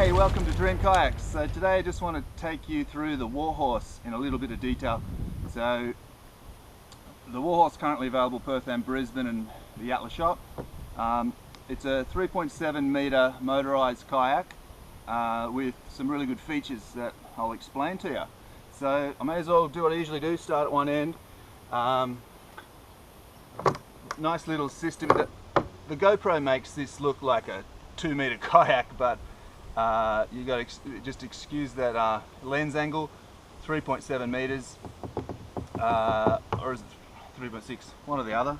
Hey, welcome to Dream Kayaks. So today I just want to take you through the Warhorse in a little bit of detail. So the Warhorse currently available Perth and Brisbane and the Atlas shop. It's a 3.7 metre motorised kayak with some really good features that I'll explain to you. So I may as well do what I usually do, start at one end. Nice little system. The GoPro makes this look like a 2 metre kayak, but you got to just excuse that lens angle. 3.7 metres, or is it 3.6? One or the other.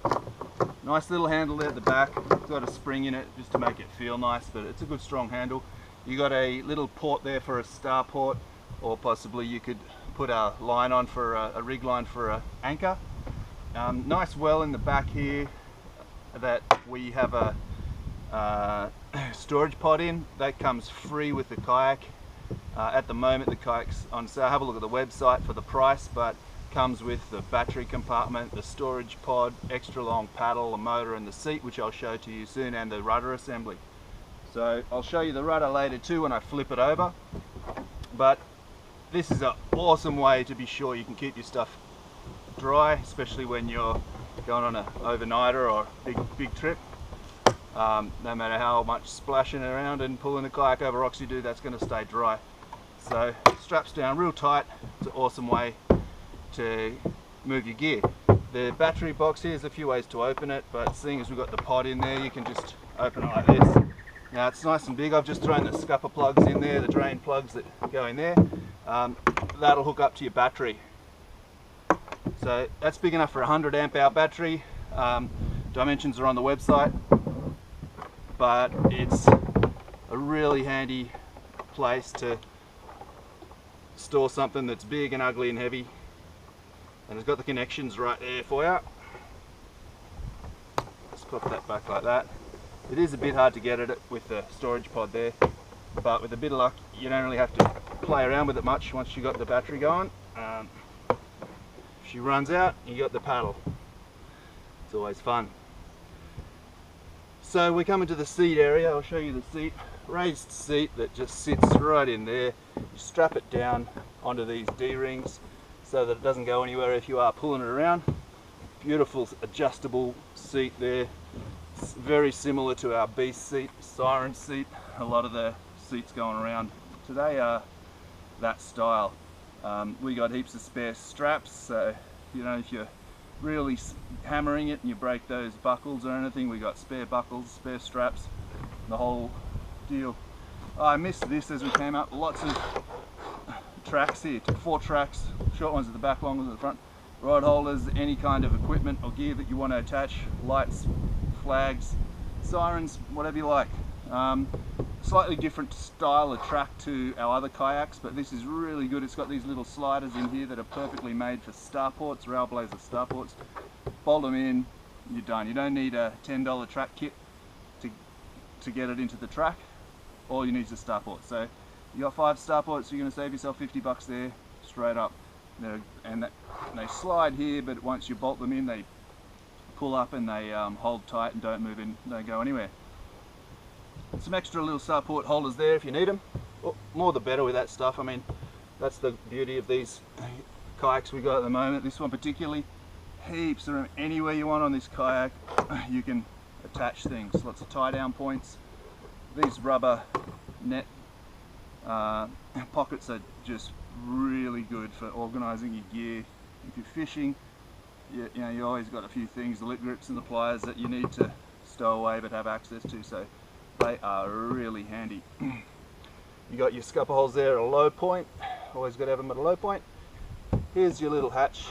Nice little handle there at the back. It's got a spring in it just to make it feel nice, but it's a good strong handle. You got a little port there for a star port, or possibly you could put a line on for a rig line for an anchor. Nice well in the back here that we have a storage pod in. That comes free with the kayak. At the moment the kayak's on sale. Have a look at the website for the price, but comes with the battery compartment, the storage pod, extra long paddle, a motor and the seat, which I'll show to you soon, and the rudder assembly. So I'll show you the rudder later too when I flip it over. But this is an awesome way to be sure you can keep your stuff dry, especially when you're going on an overnighter or big trip. No matter how much splashing around and pulling the kayak over rocks you do, that's going to stay dry. So straps down real tight. It's an awesome way to move your gear. The battery box here, there's a few ways to open it, but seeing as we've got the pod in there, you can just open it like this. Now it's nice and big. I've just thrown the scupper plugs in there, the drain plugs that go in there. That'll hook up to your battery. So that's big enough for a 100 amp hour battery. Dimensions are on the website, but it's a really handy place to store something that's big and ugly and heavy. And it's got the connections right there for you. Just pop that back like that. It is a bit hard to get at it with the storage pod there, but with a bit of luck you don't really have to play around with it much once you got the battery going. If she runs out, you got the paddle. It's always fun. So we come into the seat area. I'll show you the seat. Raised seat that just sits right in there. You strap it down onto these D-rings so that it doesn't go anywhere if you are pulling it around. Beautiful adjustable seat there. It's very similar to our Beast seat, Siren seat. A lot of the seats going around today are that style. We got heaps of spare straps, so you know, if you're really hammering it and you break those buckles or anything, we got spare buckles, spare straps, the whole deal. I missed this as we came up. Lots of tracks here, 4 tracks, short ones at the back, long ones at the front. Rod holders, any kind of equipment or gear that you want to attach, lights, flags, sirens, whatever you like. Slightly different style of track to our other kayaks, but this is really good. It's got these little sliders in here that are perfectly made for starports, Railblazer starports. Bolt them in, you're done. You don't need a $10 track kit to get it into the track. All you need is a starport. So you got 5 starports, you're going to save yourself $50 there, straight up. And they slide here, but once you bolt them in, they pull up and they hold tight and don't move in, don't go anywhere. Some extra little starport holders there if you need them. Well, more the better with that stuff. I mean, that's the beauty of these kayaks we got at the moment. This one particularly, heaps of room. Anywhere you want on this kayak, you can attach things. Lots of tie down points. These rubber net pockets are just really good for organising your gear. If you're fishing, you know, you always got a few things, the lip grips and the pliers that you need to stow away but have access to, so they are really handy. You got your scupper holes there at a low point, always got to have them at a low point. Here's your little hatch.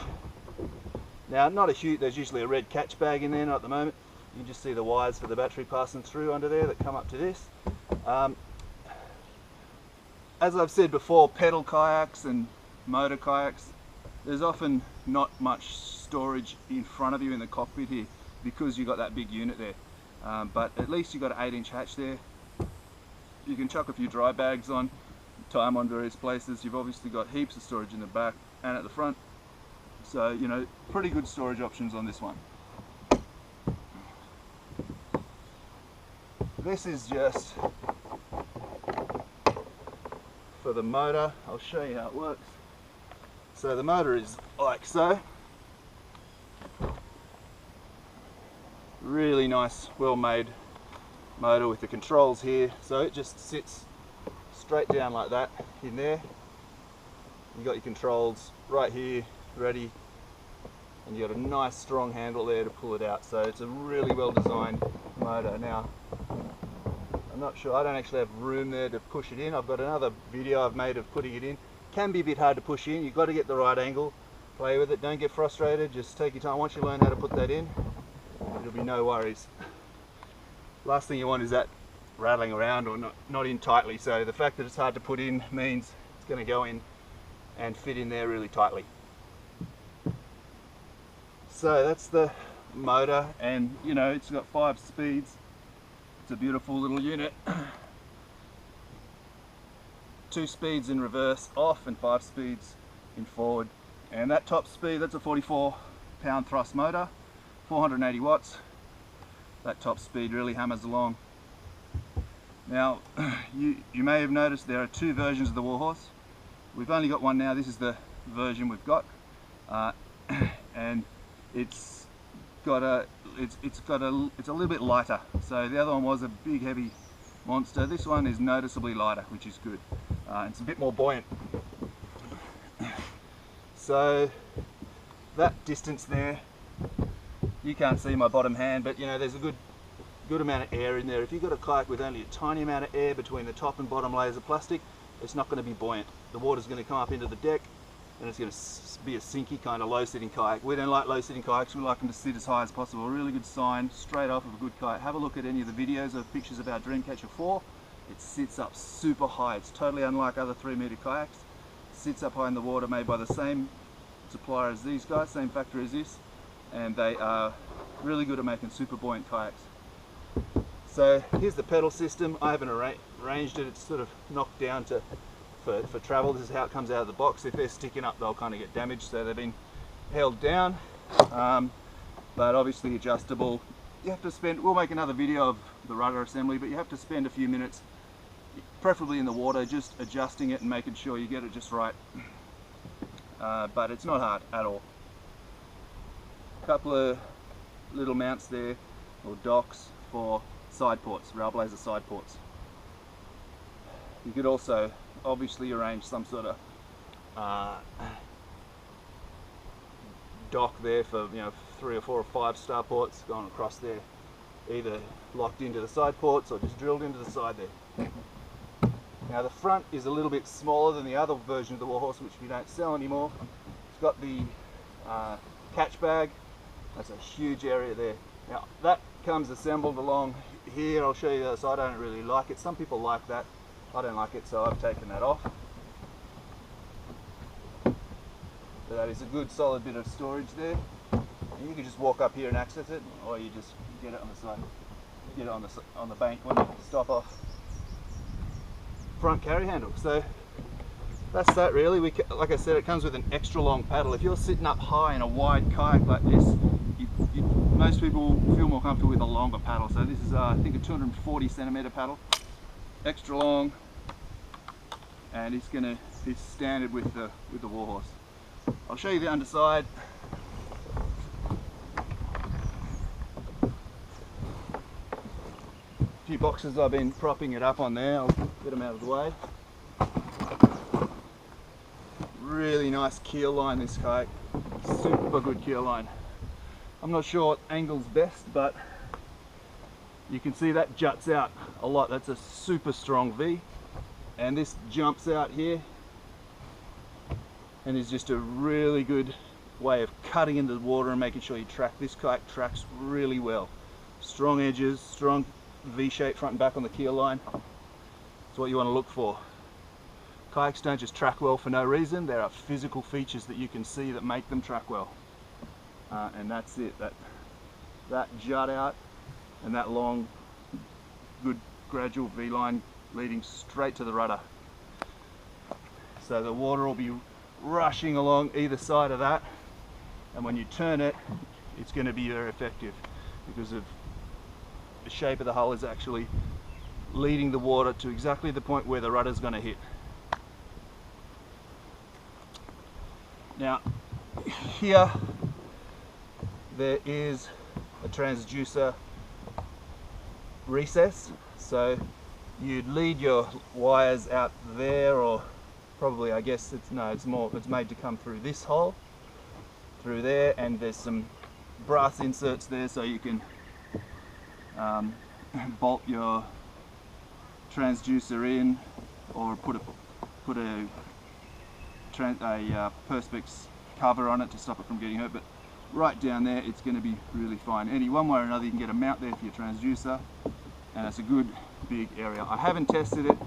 Now, not a huge, there's usually a red catch bag in there, not at the moment. You can just see the wires for the battery passing through under there that come up to this. As I've said before, pedal kayaks and motor kayaks, there's often not much storage in front of you in the cockpit here because you've got that big unit there. But at least you've got an 8-inch hatch there. You can chuck a few dry bags on, tie them on various places. You've obviously got heaps of storage in the back and at the front. So, you know, pretty good storage options on this one. This is just for the motor, I'll show you how it works. So the motor is like so. Really nice, well made motor with the controls here. So it just sits straight down like that in there. You got your controls right here ready, and you got a nice strong handle there to pull it out. So it's a really well designed motor. Now I'm not sure, I don't actually have room there to push it in. I've got another video I've made of putting it in. Can be a bit hard to push in. You've got to get the right angle, play with it, don't get frustrated, just take your time. Once you learn how to put that in, it'll be no worries. Last thing you want is that rattling around or not in tightly. So the fact that it's hard to put in means it's going to go in and fit in there really tightly. So that's the motor, and you know, it's got 5 speeds. It's a beautiful little unit. 2 speeds in reverse off and 5 speeds in forward. And that top speed, that's a 44 pound thrust motor, 480 watts. That top speed really hammers along. Now you may have noticed there are 2 versions of the Warhorse. We've only got one now. This is the version we've got, and it's a little bit lighter. So the other one was a big heavy monster. This one is noticeably lighter, which is good. It's a bit more buoyant. So that distance there, you can't see my bottom hand, but you know, there's a good amount of air in there. If you've got a kayak with only a tiny amount of air between the top and bottom layers of plastic, it's not going to be buoyant. The water's going to come up into the deck, and it's going to be a sinky kind of low-sitting kayak. We don't like low-sitting kayaks, we like them to sit as high as possible. A really good sign straight off of a good kayak. Have a look at any of the videos of pictures of our Dreamcatcher 4. It sits up super high. It's totally unlike other 3-meter kayaks. It sits up high in the water, made by the same supplier as these guys, same factory as this, and they are really good at making super buoyant kayaks. So here's the pedal system. I haven't arranged it. It's sort of knocked down for travel. This is how it comes out of the box. If they're sticking up, they'll kind of get damaged, so they've been held down, but obviously adjustable. You have to spend, we'll make another video of the rudder assembly, but you have to spend a few minutes, preferably in the water, just adjusting it and making sure you get it just right. But it's not hard at all. A couple of little mounts there, or docks for side ports, Railblazer side ports. You could also obviously arrange some sort of dock there for, you know, 3 or 4 or 5 star ports going across there, either locked into the side ports or just drilled into the side there. Now the front is a little bit smaller than the other version of the Warhorse, which we don't sell anymore. It's got the catch bag. That's a huge area there. Now that comes assembled along here. I'll show you the other side. I don't really like it. Some people like that. I don't like it, so I've taken that off. So that is a good solid bit of storage there. And you can just walk up here and access it, or you just get it on the side, get it on the bank when you stop off. Front carry handle. So that's that really. Like I said, it comes with an extra long paddle. If you're sitting up high in a wide kayak like this, most people feel more comfortable with a longer paddle. So this is I think a 240 centimeter paddle, extra long, and it's standard with the Warhorse. I'll show you the underside. A few boxes I've been propping it up on there. I'll get them out of the way. Really nice keel line, this kayak. Super good keel line. I'm not sure what angle's best, but you can see that juts out a lot. That's a super strong V, and this jumps out here and is just a really good way of cutting into the water and making sure you track. This kayak tracks really well. Strong edges, strong V-shape front and back on the keel line. That's what you want to look for. Kayaks don't just track well for no reason. There are physical features that you can see that make them track well. And that's it. That jut out and that long, good gradual V-line leading straight to the rudder. So the water will be rushing along either side of that, and when you turn it, it's going to be very effective because of the shape of the hull is actually leading the water to exactly the point where the rudder is going to hit. Now here there is a transducer recess, so you'd lead your wires out there, or probably, I guess it's made to come through this hole, through there, and there's some brass inserts there so you can bolt your transducer in, or put a perspex cover on it to stop it from getting hurt. But right down there, it's going to be really fine. One way or another, you can get a mount there for your transducer, and it's a good big area. I haven't tested it.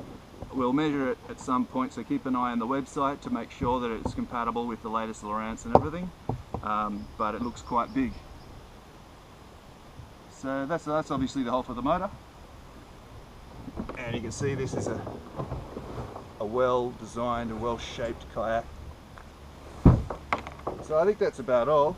We'll measure it at some point, so keep an eye on the website to make sure that it's compatible with the latest Lowrance and everything. But it looks quite big. So that's obviously the hole for the motor. And you can see this is a well-designed and well-shaped kayak. So I think that's about all.